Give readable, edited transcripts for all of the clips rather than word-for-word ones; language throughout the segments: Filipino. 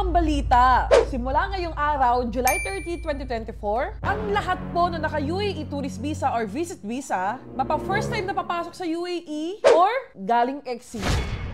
ibang balita. Simula ngayong araw, July 30, 2024, ang lahat po na naka-UAE tourist visa or visit visa, mapa-first time na papasok sa UAE or galing exit,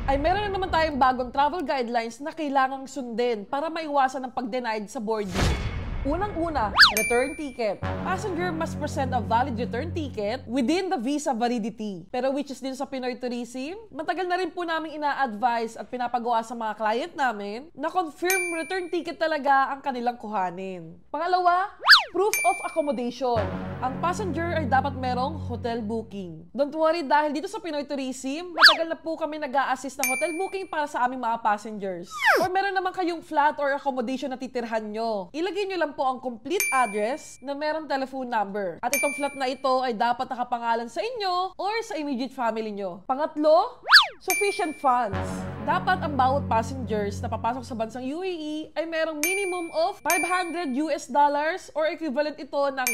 ay meron na naman tayong bagong travel guidelines na kailangang sundin para maiwasan ng pag-denied sa boarding. Unang-una, return ticket. Passenger must present a valid return ticket within the visa validity. Pero which is din sa Pinoy Tourism, matagal na rin po namin ina-advise at pinapagawa sa mga client namin na confirm return ticket talaga ang kanilang kuhanin. Pangalawa, proof of accommodation. Ang passenger ay dapat merong hotel booking. Don't worry dahil dito sa Pinoy Tourism, matagal na po kami nag-a-assist ng hotel booking para sa aming mga passengers. Or meron naman kayong flat or accommodation na titirhan nyo. Ilagay nyo lang po ang complete address na merong telephone number. At itong flat na ito ay dapat nakapangalan sa inyo or sa immediate family nyo. Pangatlo, sufficient funds. Dapat ang bawat passengers na papasok sa bansang UAE ay merong minimum of $500 or equivalent ito ng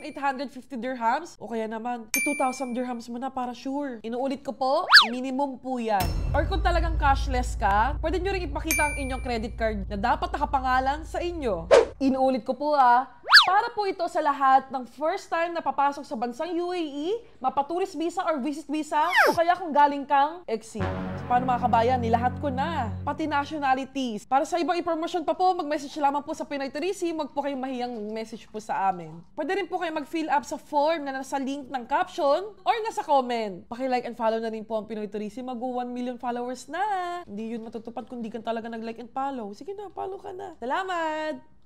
1,850 dirhams o kaya naman 2,000 dirhams mo na para sure. Inuulit ko po, minimum po yan. Or kung talagang cashless ka, pwede nyo rin ipakita ang inyong credit card na dapat nakapangalan sa inyo. Inuulit ko po para po ito sa lahat ng first time na papasok sa bansang UAE, mapa-tourist visa or visit visa, o kaya kung galing kang exit. So, paano mga kabayan, nilahat ko na. Pati nationalities. Para sa ibang impormasyon pa po, mag-message lamang po sa Pinoy Tourism, wag po kayong mahiyang message po sa amin. Pwede rin po kayo mag-fill up sa form na nasa link ng caption or nasa comment. Paki-like and follow na rin po ang Pinoy Tourism. Mag-1 million followers na. Hindi yun matutupad kung di ka talaga nag-like and follow. Sige na, follow ka na. Salamat!